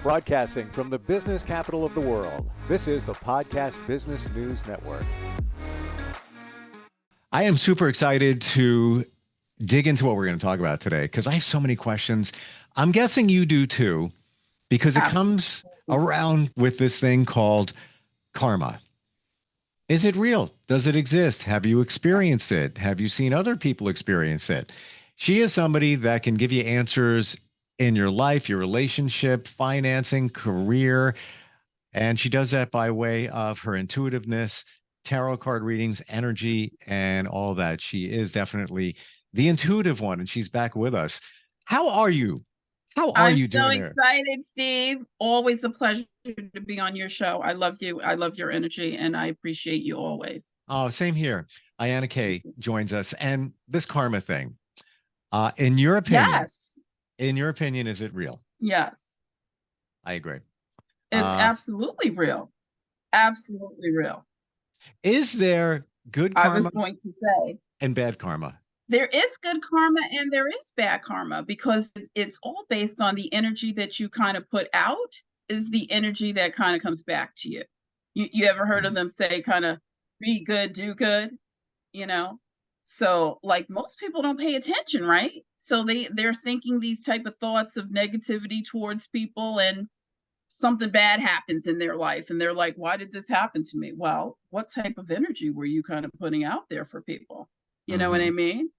Broadcasting from the business capital of the world, this is the Podcast Business News Network. I am super excited to dig into what we're going to talk about today because I have so many questions. I'm guessing you do too, because it comes around with this thing called karma. Is it real? Does it exist? Have you experienced it? Have you seen other people experience it? She is somebody that can give you answers in your life, your relationship, financing, career. And she does that by way of her intuitiveness, tarot card readings, energy, and all that. She is definitely the intuitive one, and she's back with us. How are you? I'm you so doing there? excited, Steve. Always a pleasure to be on your show. I love you. I love your energy, and I appreciate you always. Oh, same here. AyannaKai joins us. And this karma thing, in your opinion, is it real? Yes. I agree. It's absolutely real. Absolutely real. Is there good karma? I was going to say. And bad karma? There is good karma and there is bad karma, because it's all based on the energy that you kind of put out is the energy that kind of comes back to you. You ever heard of them say kind of be good, do good, you know? So like most people don't pay attention, right? So they're thinking these type of thoughts of negativity towards people, and something bad happens in their life and they're like, why did this happen to me? Well, what type of energy were you kind of putting out there for people? You know what I mean?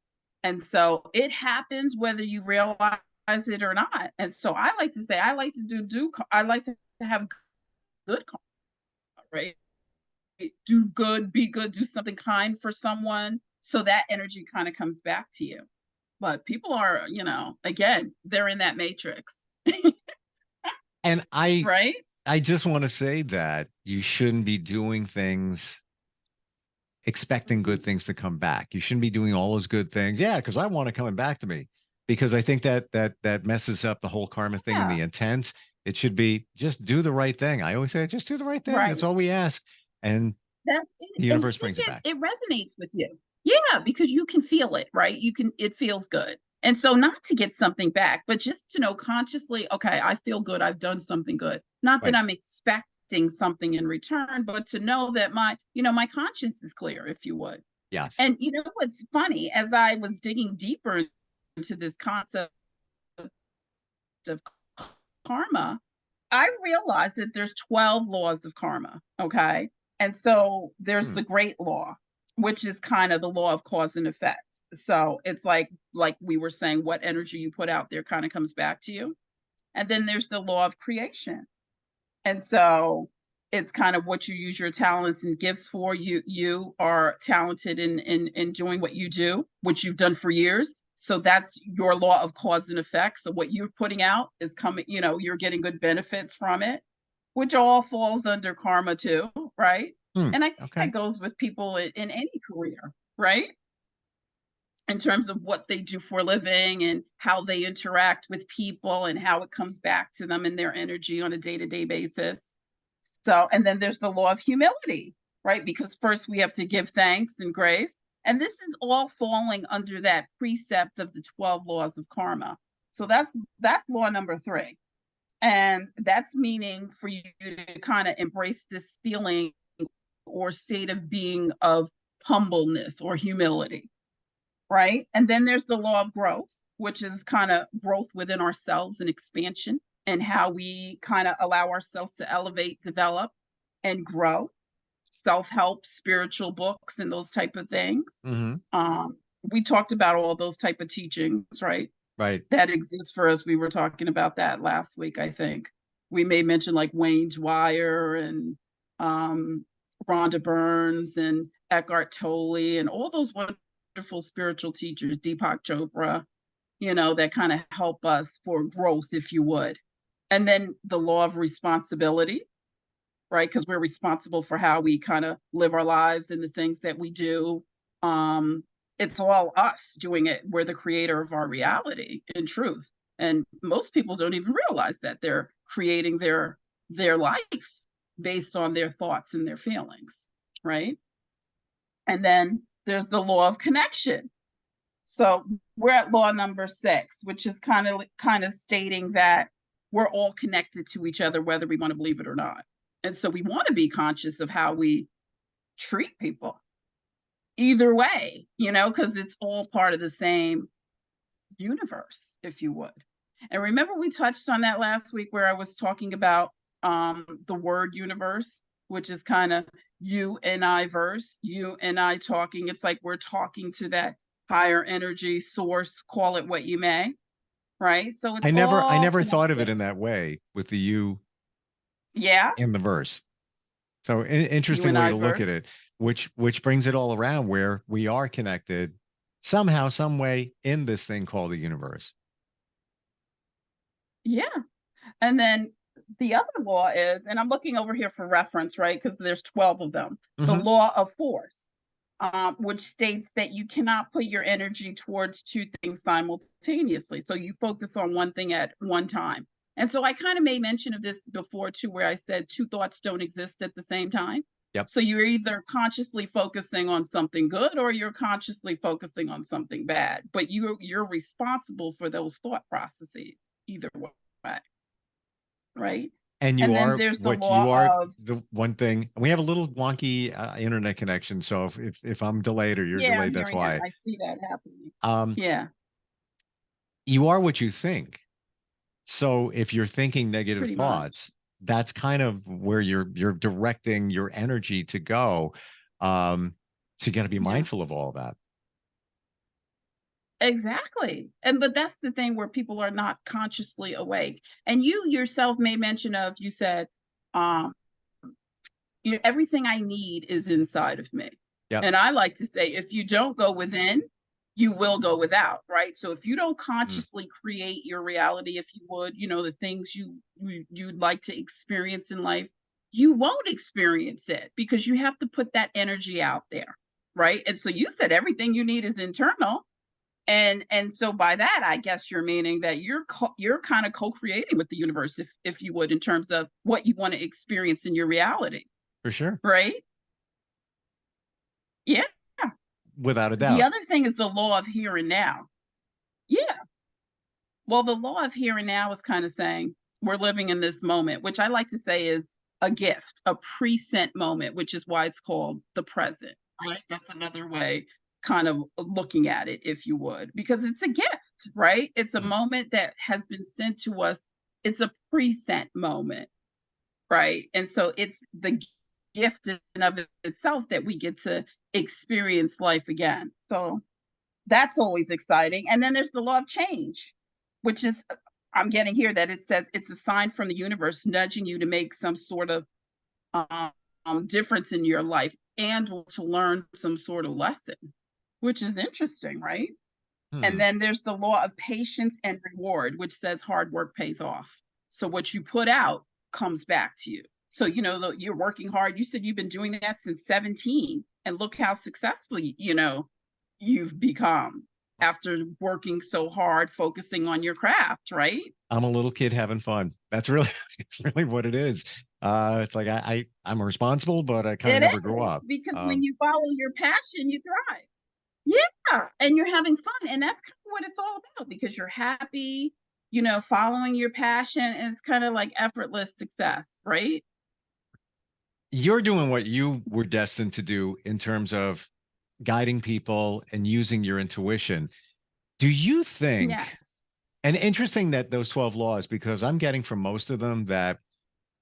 And so it happens whether you realize it or not. And so I like to say, I like to have good karma, right? Do good, be good, do something kind for someone. So that energy kind of comes back to you. But people are, again, they're in that matrix. And I just want to say that you shouldn't be doing things expecting good things to come back. You shouldn't be doing all those good things. Yeah, because I want it coming back to me. Because I think that messes up the whole karma thing and the intent. It should be just do the right thing. I always say, just do the right thing. Right. That's all we ask. And the universe brings it back. It resonates with you. Yeah, because you can feel it, right? It feels good. And so not to get something back, but just to know consciously, okay, I feel good. I've done something good. Not that I'm expecting something in return, but to know that my conscience is clear, if you would. Yes. And you know what's funny, as I was digging deeper into this concept of karma, I realized that there's 12 laws of karma. Okay. And so there's the great law, which is kind of the law of cause and effect. So it's like we were saying, what energy you put out there kind of comes back to you. And then there's the law of creation. And so it's kind of what you use your talents and gifts for. You are talented in doing what you do, which you've done for years. So that's your law of cause and effect. So what you're putting out is coming, you're getting good benefits from it, which all falls under karma too, right? And I think that goes with people in any career, right? In terms of what they do for a living and how they interact with people and how it comes back to them in their energy on a day-to-day basis. So, and then there's the law of humility, right? Because first we have to give thanks and grace. And this is all falling under that precept of the 12 laws of karma. So that's law number 3. And that's meaning for you to kind of embrace this feeling or state of being of humbleness or humility. Right. And then there's the law of growth, which is kind of growth within ourselves and expansion and how we kind of allow ourselves to elevate, develop, and grow. Self-help, spiritual books, and those type of things. We talked about all those type of teachings, right? Right. That exist for us. We were talking about that last week, I think. We may mention like Wayne Dwyer and Rhonda Burns and Eckhart Tolle and all those wonderful spiritual teachers, Deepak Chopra, that kind of help us for growth, if you would. And then the law of responsibility, right? Because we're responsible for how we kind of live our lives and the things that we do. It's all us doing it. We're the creator of our reality, in truth. And most people don't even realize that they're creating their life based on their thoughts and their feelings, right? And then there's the law of connection. So we're at law number 6, which is kind of stating that we're all connected to each other, whether we want to believe it or not. And so we want to be conscious of how we treat people either way, because it's all part of the same universe, if you would. And remember, we touched on that last week where I was talking about the word universe, which is kind of you and I verse, you and I talking. It's like we're talking to that higher energy source, call it what you may, right? So it's I all never thought of it connected. in that way with the you Yeah, in the verse. So you interesting and way I to look at verse. it, which brings it all around where we are connected somehow, some way in this thing called the universe. Yeah. And then the other law is, and I'm looking over here for reference, right? Because there's 12 of them. The Mm-hmm. law of force, which states that you cannot put your energy towards two things simultaneously. So you focus on one thing at one time. And so I kind of made mention of this before too, where I said two thoughts don't exist at the same time. Yep. So you're either consciously focusing on something good or you're consciously focusing on something bad. But you're responsible for those thought processes either way, right? And you And then are there's the what you law are. of, The one thing we have a little wonky internet connection. So if I'm delayed or you're yeah, I'm delayed, that's hearing that. why. I see that happening. Um, Yeah, you are what you think. So if you're thinking negative pretty much. thoughts, that's kind of where you're directing your energy to go. So you got to be Yeah, mindful of all that. exactly. And but that's the thing where people are not consciously awake. And you yourself made mention of, you said, um, everything I need is inside of me. Yep. And I like to say, if you don't go within, you will go without, right? So if you don't Mm, consciously create your reality, if you would, the things you'd like to experience in life, you won't experience it because you have to put that energy out there, right? And so you said everything you need is internal, and so by that, I guess you're meaning that you're kind of co-creating with the universe, if you would, in terms of what you want to experience in your reality, for sure. right? Yeah. Without a The doubt. other thing is the law of here and now. Yeah. Well, the law of here and now is kind of saying we're living in this moment, which I like to say is a gift, a present moment, which is why it's called the present, right? That's another way kind of looking at it, if you would, because it's a gift, right? It's a Mm. moment that has been sent to us. It's a present moment, right? And so it's the gift in of itself that we get to experience life again. So that's always exciting. And then there's the law of change, which is, I'm getting here that it says it's a sign from the universe nudging you to make some sort of difference in your life and to learn some sort of lesson, which is interesting, right? And Hmm. then there's the law of patience and reward, which says hard work pays off. So what you put out comes back to you. So, you're working hard. You said you've been doing that since 17, and look how successful, you've become after working so hard, focusing on your craft, right? I'm a little kid having fun. That's really it's really what it is. It's like I'm responsible, but I kind of It never grew is, up. because when you follow your passion, you thrive. Yeah, and you're having fun, and that's kind of what it's all about because you're happy, following your passion is kind of like effortless success, right? You're doing what you were destined to do in terms of guiding people and using your intuition. Do you think, Yes. and interesting that those 12 laws, because I'm getting from most of them that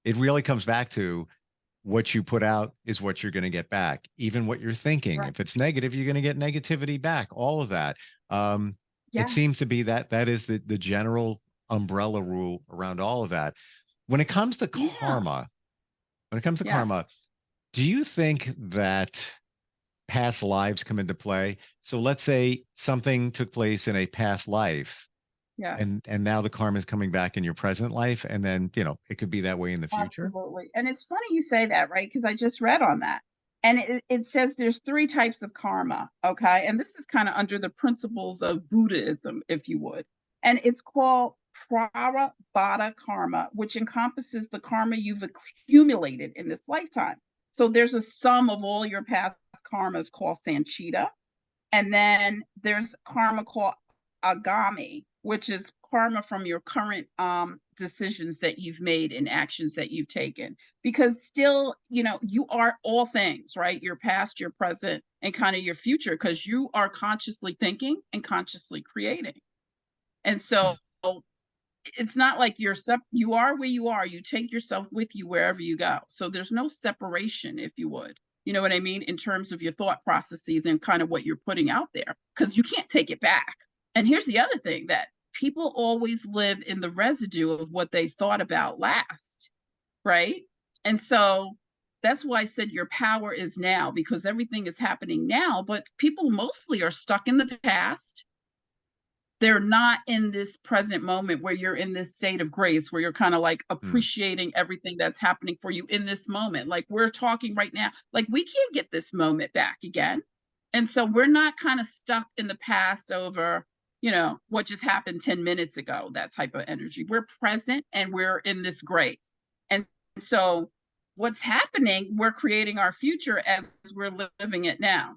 it really comes back to what you put out is what you're going to get back. Even what you're thinking. Right. If it's negative, you're going to get negativity back. All of that. It seems Yes. to be that is the general umbrella rule around all of that. When it comes to Yeah. karma, when it comes to Yes. karma, do you think that past lives come into play? So let's say something took place in a past life Yeah. and now the karma is coming back in your present life and then, it could be that way in the future. Absolutely. And it's funny you say that, right? Because I just read on that. And it says there's three types of karma. Okay. And this is kind of under the principles of Buddhism, if you would. And it's called prarabdha karma, which encompasses the karma you've accumulated in this lifetime. So there's a sum of all your past karmas called sanchita. And then there's karma called agami, which is karma from your current decisions that you've made and actions that you've taken. Because still, you are all things, right? Your past, your present, and kind of your future, because you are consciously thinking and consciously creating. And so it's not like you are where you are. You take yourself with you wherever you go. So there's no separation, if you would. You know what I mean? In terms of your thought processes and kind of what you're putting out there, because you can't take it back. And here's the other thing, that people always live in the residue of what they thought about last, right? And so that's why I said your power is now, because everything is happening now, but people mostly are stuck in the past. They're not in this present moment where you're in this state of grace, where you're kind of like appreciating everything that's happening for you in this moment. Like we're talking right now, like we can't get this moment back again. And so we're not kind of stuck in the past over, what just happened 10 minutes ago, that type of energy. We're present and we're in this grace. And so what's happening, we're creating our future as we're living it now,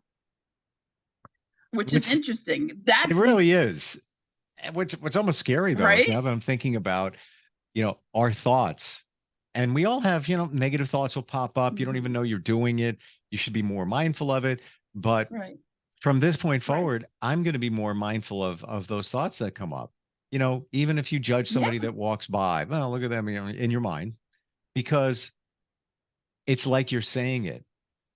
which is interesting. It really is. What's almost scary though, is right? now that I'm thinking about, our thoughts, and we all have, negative thoughts will pop up. You don't even know you're doing it. You should be more mindful of it. But Right. from this point forward, I'm going to be more mindful of those thoughts that come up. Even if you judge somebody that walks by, well, look at them, in your mind, because it's like you're saying it.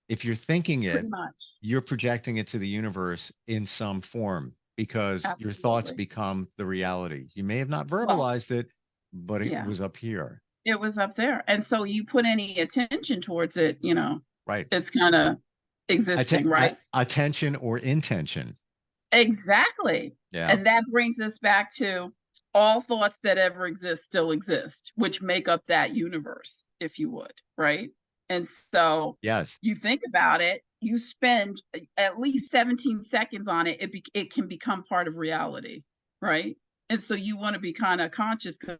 If you're thinking it, Pretty much. you're projecting it to the universe in some form, because your thoughts Absolutely. become the reality. You may have not Well, verbalized it, but it yeah, was up here. it was up there. And so you put any attention towards it, Right. it's kind of existing, right? Attention or intention. Exactly. Yeah. And that brings us back to all thoughts that ever exist still exist, which make up that universe, if you would, right? And so Yes. you think about it, you spend at least 17 seconds on it, it can become part of reality, right? And so you want to be kind of conscious, because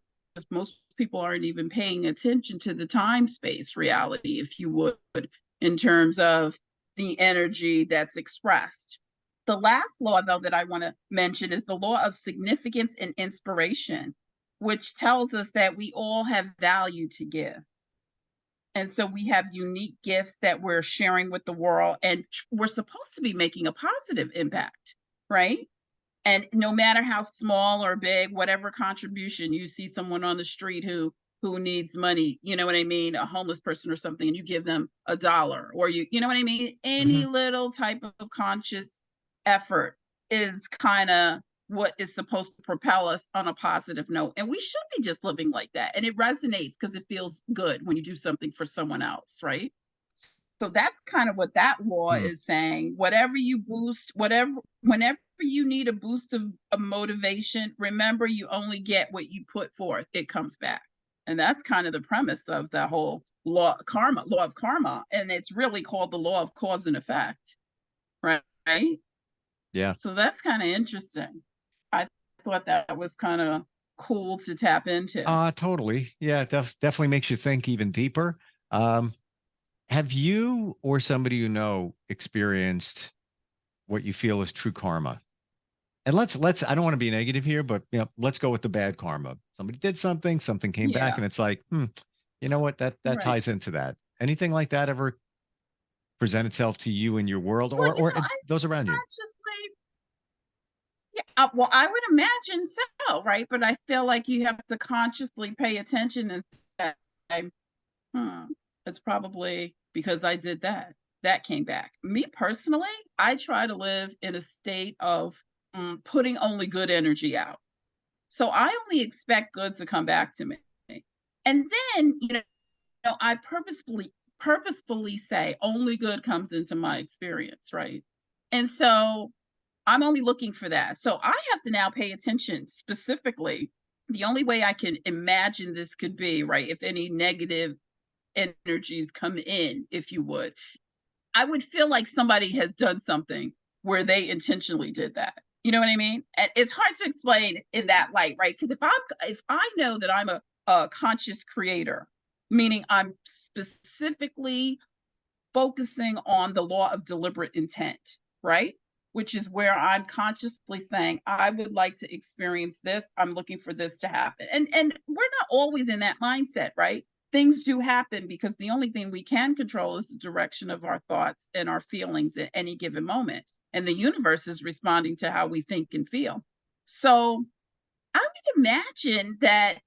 most people aren't even paying attention to the time space reality, if you would, in terms of the energy that's expressed. The last law, though, that I want to mention is the law of significance and inspiration, which tells us that we all have value to give. And so we have unique gifts that we're sharing with the world, and we're supposed to be making a positive impact, right? And no matter how small or big, whatever contribution, you see someone on the street who needs money, you know what I mean, a homeless person or something, and you give them $1, or you know what I mean, any little type of conscious effort is kind of what is supposed to propel us on a positive note. And we should be just living like that. And it resonates because it feels good when you do something for someone else, right? So that's kind of what that law is saying. Whatever you boost, whenever you need a boost of motivation, remember you only get what you put forth. It comes back. And that's kind of the premise of the whole law of karma. And it's really called the law of cause and effect. Right? Yeah. So that's kind of interesting. I thought that was kind of cool to tap into. Totally. Yeah, definitely makes you think even deeper. Have you or somebody you know experienced what you feel is true karma? And let's I don't want to be negative here, but let's go with the bad karma. Somebody did something came back, Yeah. and it's like, you know what? That Right. ties into that. Anything like that ever present itself to you in your world, Well, or those around you? consciously, yeah, well, I would imagine so, right? But I feel like you have to consciously pay attention and say, it's probably because I did that. That came back. Me personally, I try to live in a state of putting only good energy out. So I only expect good to come back to me. And then, I purposefully say only good comes into my experience, right? And so I'm only looking for that. So I have to now pay attention specifically. The only way I can imagine this could be, right, if any negative energies come in, if you would, I would feel like somebody has done something where they intentionally did that. You know what I mean? And it's hard to explain in that light, right? Because if I know that I'm a conscious creator, meaning I'm specifically focusing on the law of deliberate intent, right? which is where I'm consciously saying, I would like to experience this. I'm looking for this to happen. And we're not always in that mindset, right? Things do happen because the only thing we can control is the direction of our thoughts and our feelings at any given moment. And the universe is responding to how we think and feel. So I would imagine that,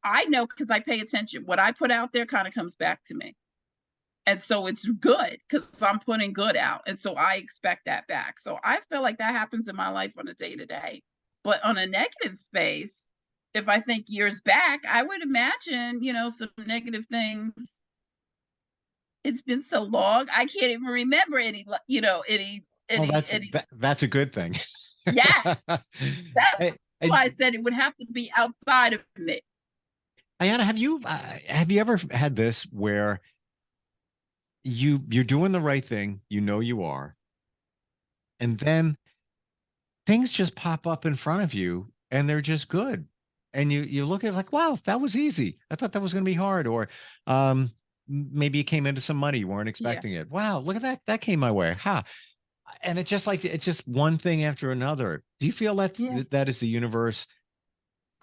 I know because I pay attention. What I put out there kind of comes back to me. And so it's good because I'm putting good out. And so I expect that back. So I feel like that happens in my life on a day to day. But on a negative space, if I think years back, I would imagine, some negative things. It's been so long, I can't even remember any, Well, any. that's a good thing. Yes, And, that's why I said it would have to be outside of me. Ayanna, have you ever had this where you're doing the right thing, you are, and then things just pop up in front of you and they're just good. And you look at it like, wow, that was easy. I thought that was going to be hard. Or maybe you came into some money, you weren't Yeah, expecting it. Wow, look at that. That came my way. Ha. And it's just one thing after another. Do you feel yeah, that is the universe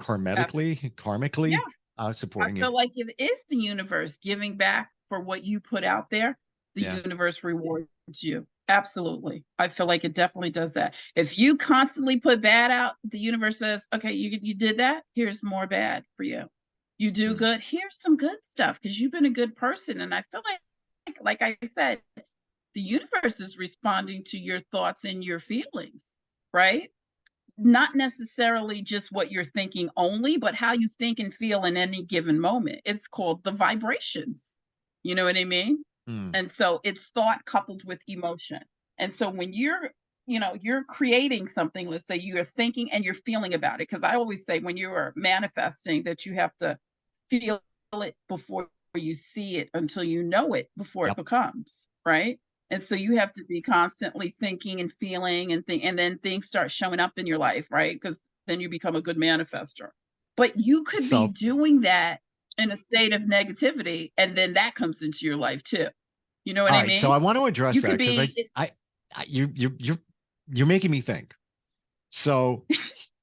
yeah. karmically I supporting you? feel like it is the universe giving back for what you put out there. The Yeah. universe rewards you. Absolutely. I feel like it definitely does that. If you constantly put bad out, the universe says, okay, you did that. Here's more bad for you. You do Mm. good. Here's some good stuff because you've been a good person. And I feel like I said, the universe is responding to your thoughts and your feelings, right? Not necessarily just what you're thinking only, but how you think and feel in any given moment. It's called the vibrations. You know what I mean? Mm. And so it's thought coupled with emotion. And so when you're creating something, let's say you're thinking and you're feeling about it. Because I always say when you are manifesting that you have to feel it before you see it until you know it before it Yep. becomes, right? And so you have to be constantly thinking and feeling and then things start showing up in your life, right? Because then you become a good manifester. But you could be So, doing that in a state of negativity, and then that comes into your life too. You know what all I right. So mean? I want to address You that could because be you're making me think. So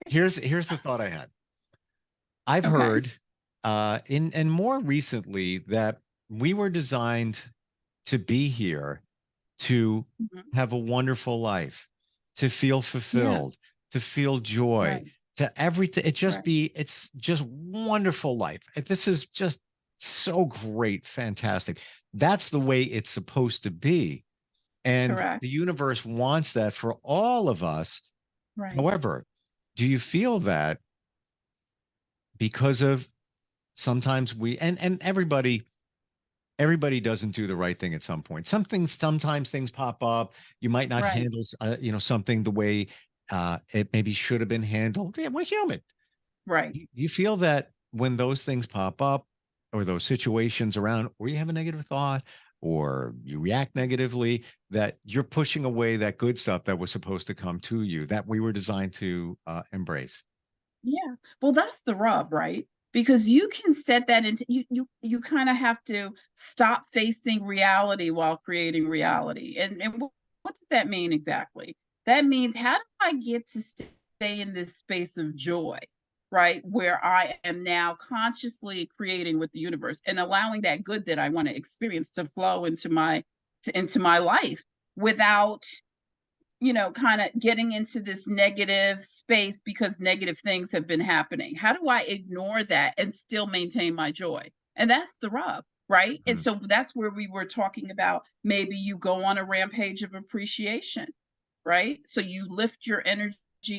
here's the thought I had. I've okay. heard in and more recently that we were designed to be here to Mhm. have a wonderful life, to feel Yeah, fulfilled, to feel joy, right, to everything. right. It's just wonderful life. This is just so great, fantastic. That's the way it's supposed to be. And Correct. the universe wants that for all of us. Right. However, do you feel that because of sometimes and everybody doesn't do the right thing at some point. Sometimes things pop up. You might not Right. handle, something the way it maybe should have been handled. Yeah, we're human. Right. You feel that when those things pop up or those situations around, or you have a negative thought or you react negatively, that you're pushing away that good stuff that was supposed to come to you, that we were designed to embrace. Yeah. Well, that's the rub, right? Because you can set that into you kind of have to stop facing reality while creating reality. And what does that mean exactly? That means how do I get to stay in this space of joy, right? Where I am now consciously creating with the universe and allowing that good that I want to experience to flow into my life without kind of getting into this negative space because negative things have been happening. How do I ignore that and still maintain my joy? And that's the rub, right? And Mhm. so that's where we were talking about maybe you go on a rampage of appreciation, right? So you lift your energy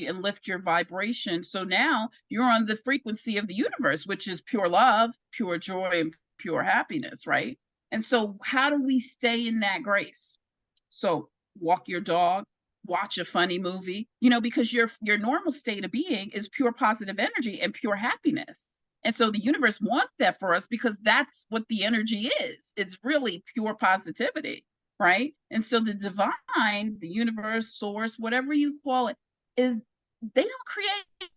and lift your vibration. So now you're on the frequency of the universe, which is pure love, pure joy, and pure happiness, right? And so, how do we stay in that grace? So, walk your dog, watch a funny movie, because your normal state of being is pure positive energy and pure happiness. And so the universe wants that for us because that's what the energy is. It's really pure positivity, right? And so the divine, the universe, source, whatever you call it, is they don't create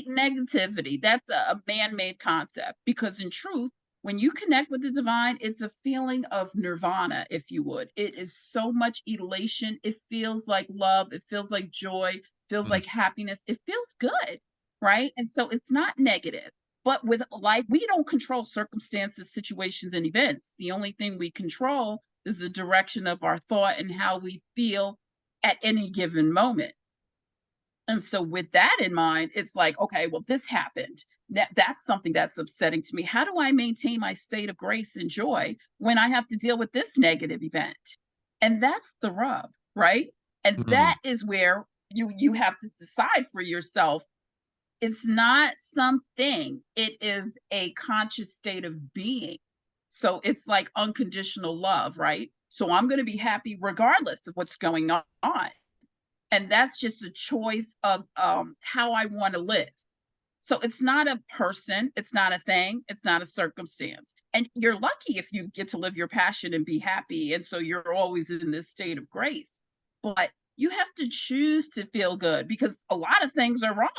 negativity. That's a man-made concept because in truth, When you connect with the divine, it's a feeling of nirvana, if you would. It is so much elation. It feels like love. It feels like joy, feels Mm, like happiness. It feels good, right? And so it's not negative. But with life, we don't control circumstances, situations, and events. The only thing we control is the direction of our thought and how we feel at any given moment. And so with that in mind, it's like, okay, well, this happened. That's something that's upsetting to me. How do I maintain my state of grace and joy when I have to deal with this negative event? And that's the rub, right? And mm. that is where you have to decide for yourself. It's not something, it is a conscious state of being. So it's like unconditional love, right? So I'm going to be happy regardless of what's going on, and that's just a choice of how I want to live. So it's not a person, it's not a thing, it's not a circumstance. And you're lucky if you get to live your passion and be happy. And so you're always in this state of grace. But you have to choose to feel good because a lot of things are wrong.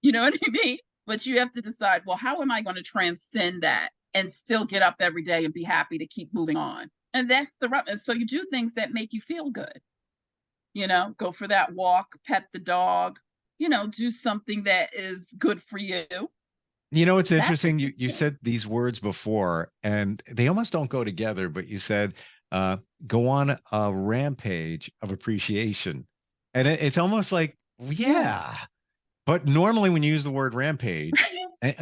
You know what I mean? But you have to decide, well, how am I going to transcend that and still get up every day and be happy to keep moving on? And that's the rub. And so you do things that make you feel good, go for that walk, pet the dog, do something that is good for you. You know, it's That's a interesting. You good you thing. said these words before, and they almost don't go together. But you said, uh, "Go on a rampage of appreciation," and it's almost like, Yeah. yeah. But normally, when you use the word rampage,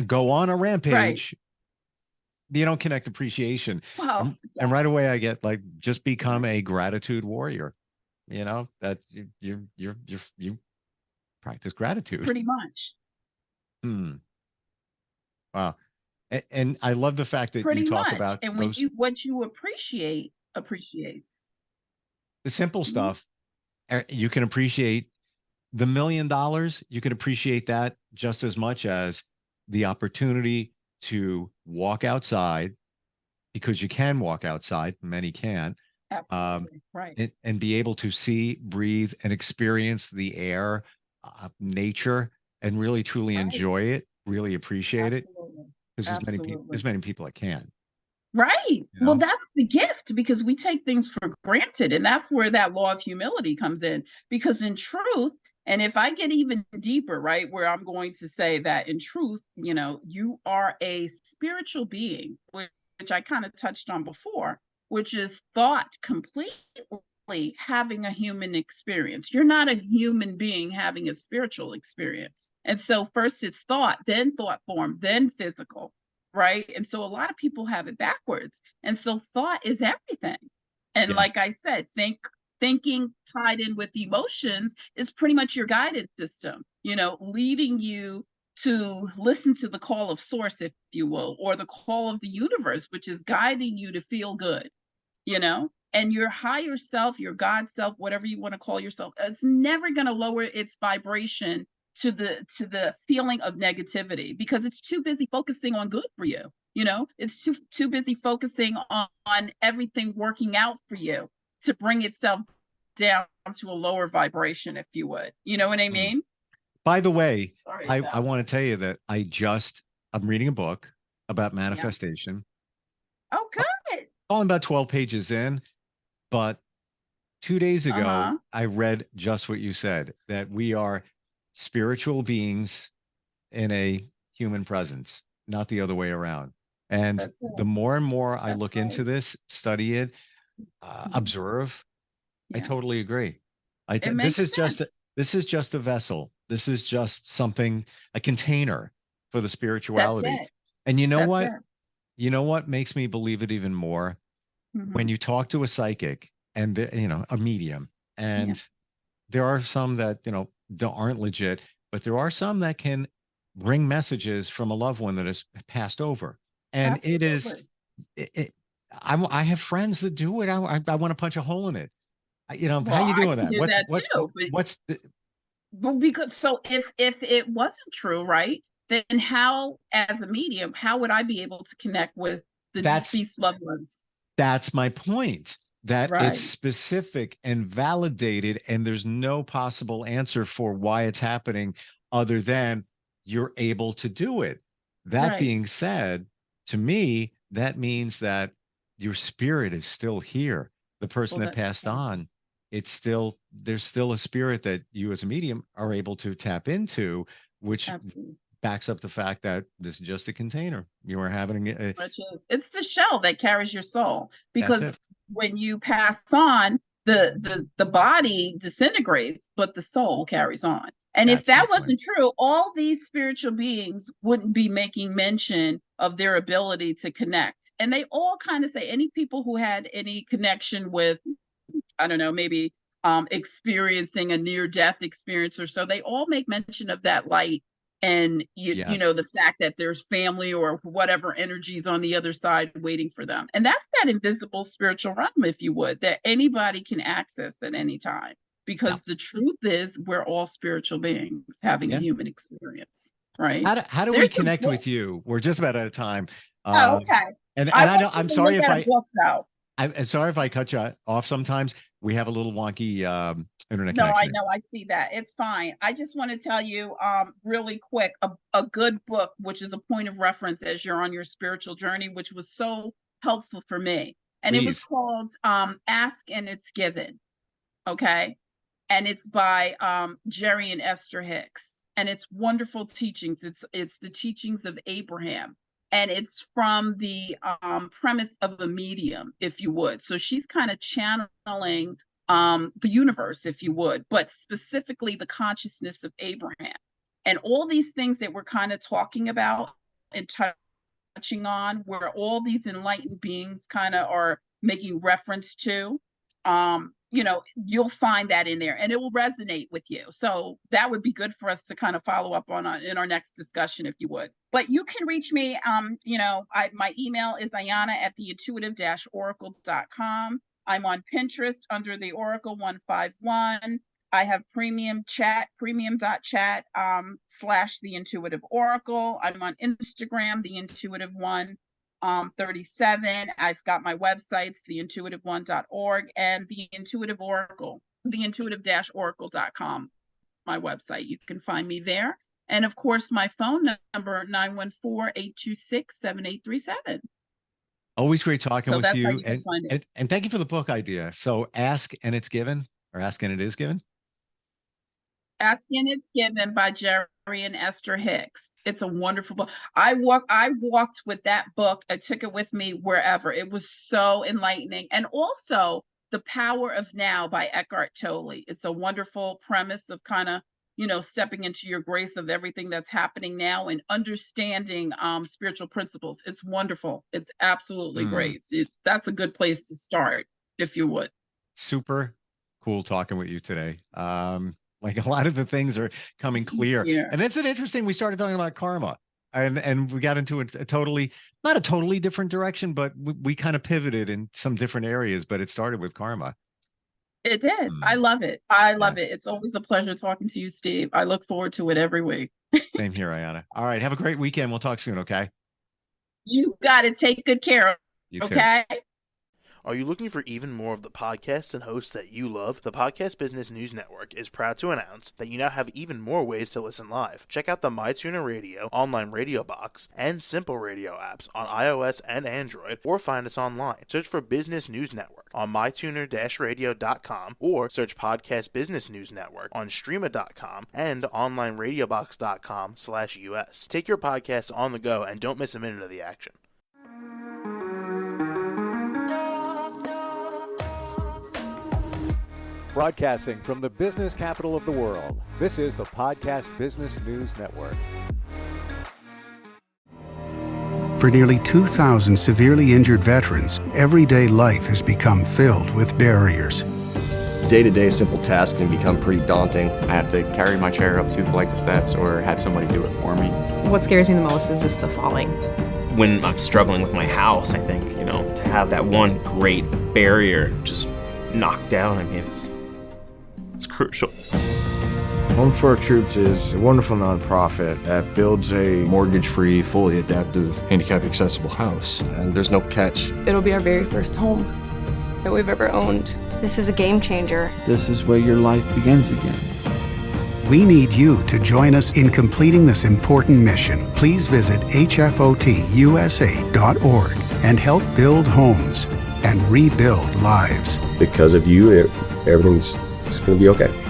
go on a Right. rampage, you don't connect appreciation, Well, and right yes. away, I get like, just become Right. a gratitude warrior. That you practice gratitude. Pretty much. Hmm. Wow. And I love the fact that you Pretty talk much. about And when those you what you appreciate appreciates. the simple Mhm. stuff. You can appreciate the $1 million. You can appreciate that just as much as the opportunity to walk outside, because you can walk outside. Many can. Um, Absolutely. Right. and be able to see, breathe, and experience the air, nature, and really truly Right. enjoy it, really appreciate it. Absolutely. Because Absolutely. there's many people that can. Right. You Well, know. that's the gift because we take things for granted. And that's where that law of humility comes in. Because in truth, and if I get even deeper, right, where I'm going to say that in truth, you are a spiritual being, which I kind of touched on before, which is thought completely having a human experience. You're not a human being having a spiritual experience. And so first it's thought, then thought form, then physical, right? And so a lot of people have it backwards. And so thought is everything. And Yeah. like I said, thinking tied in with emotions is pretty much your guidance system, leading you to listen to the call of source, if you will, or the call of the universe, which is guiding you to feel good, and your higher self, your God self, whatever you want to call yourself, it's never going to lower its vibration to the feeling of negativity because it's too busy focusing on good for you. It's too busy focusing on everything working out for you to bring itself down to a lower vibration, if you would. You know what I Mm. mean? By the way, Sorry I about want that. to tell you that I'm reading a book about Yeah. manifestation. Oh, good. Only about 12 pages in, but 2 days ago, Uh-huh. I read just what you said, that we are spiritual beings in a human presence, not the other way around. And That's the it. more and more I That's look right. into this, study it, Mhm. observe, I Yeah. totally agree. It This makes is just sense. this is just a vessel. This is just something, a container for the That's spirituality. it. And you know That's what? it. You know what makes me believe it even more? When Mhm. you talk to a psychic and a medium, Yeah. and there are some that aren't legit, but there are some that can bring messages from a loved one that has passed over, and it is Absolutely. it, I have friends that do it. I want to punch a hole in it. How Well, you I doing can that? do that too, but What's the, because so if it wasn't true, right? Then how, as a medium, how would I be able to connect with the that's deceased loved ones? that's my point. That it's Right. specific and validated, and there's no possible answer for why it's happening other than you're able to do it. That Right. being said, to me, that means that your spirit is still here. The person that passed on, there's still a spirit that you as a medium are able to tap into, which backs up the fact that this is just a container. You are having it's the shell that carries your soul, because when you pass on, the body disintegrates, but the soul carries on. And if that wasn't true, all these spiritual beings wouldn't be making mention of their ability to connect. And they all kind of say, any people who had any connection with, I don't know, maybe experiencing a near-death experience or so, they all make mention of that light. And you know, the fact that there's family or whatever energies on the other side waiting for them. And that's that invisible spiritual realm, if you would, that anybody can access at any time. Because the truth is, we're all spiritual beings having a human expent, right? How do we connect with you? We're just about out of time. Okay. And I'm sorry if I cut you off sometimes. We have a little wonky internet connection. I know. I see that. It's fine. I just want to tell you really quick, a good book, which is a point of reference as you're on your spiritual journey, which was so helpful for me. And it was called Ask and It's Given. Okay. And it's by Jerry and Esther Hicks. And it's wonderful teachings. It's the teachings of Abraham. And it's from the premise of a medium, if you would. So she's kind of channeling the universe, if you would, but specifically the consciousness of Abraham. And all these things that we're kind of talking about and touching on, where all these enlightened beings kind of are making reference to, you know, you'll find that in there and it will resonate with you. So that would be good for us to kind of follow up on in our next discussion, if you would. But you can reach me, you know, my email is Ayanna@theintuitive-oracle.com. I'm on Pinterest under the Oracle 151. I have premium.chat / the Intuitive Oracle. I'm on Instagram, the Intuitive One. 37. I've got my websites, theintuitive1.org and the Intuitive Oracle, theintuitive-oracle.com, my website. You can find me there. And of course, my phone number, 914-826-7837. Always great talking with you. And thank you for the book idea. So Ask and It's Given, or Ask and It Is Given? Ask and It's Given by Jerry and Esther Hicks. It's a wonderful book. I walked with that book. I took it with me wherever. It was so enlightening. And also The Power of Now by Eckhart Tolle. It's a wonderful premise of kind of, you know, stepping into your grace of everything that's happening now and understanding spiritual principles. It's wonderful. It's absolutely great. That's a good place to start, if you would. Super cool talking with you today. Like a lot of the things are coming clear. And it's an interesting, we started talking about karma and we got into not a totally different direction, but we kind of pivoted in some different areas, but it started with karma. It did. I love it. I love it. It's always a pleasure talking to you, Steve. I look forward to it every week. Same here, Ayanna. All right. Have a great weekend. We'll talk soon. Okay. You got to take good care of you. Okay. Too. Are you looking for even more of the podcasts and hosts that you love? The Podcast Business News Network is proud to announce that you now have even more ways to listen live. Check out the MyTuner Radio, online radio box, and Simple Radio apps on iOS and Android, or find us online. Search for Business News Network on mytuner-radio.com, or search Podcast Business News Network on streama.com and onlineradiobox.com/US. Take your podcast on the go and don't miss a minute of the action. Broadcasting from the business capital of the world, this is the Podcast Business News Network. For nearly 2,000 severely injured veterans, everyday life has become filled with barriers. Day-to-day simple tasks can become pretty daunting. I have to carry my chair up 2 flights of steps or have somebody do it for me. What scares me the most is just the falling. When I'm struggling with my house, I think, you know, to have that one great barrier just knocked down, I mean, it's crucial. Home for Our Troops is a wonderful nonprofit that builds a mortgage-free, fully adaptive, handicap-accessible house. And there's no catch. It'll be our very first home that we've ever owned. This is a game changer. This is where your life begins again. We need you to join us in completing this important mission. Please visit hfotusa.org and help build homes and rebuild lives. Because of you, everything's going to be okay.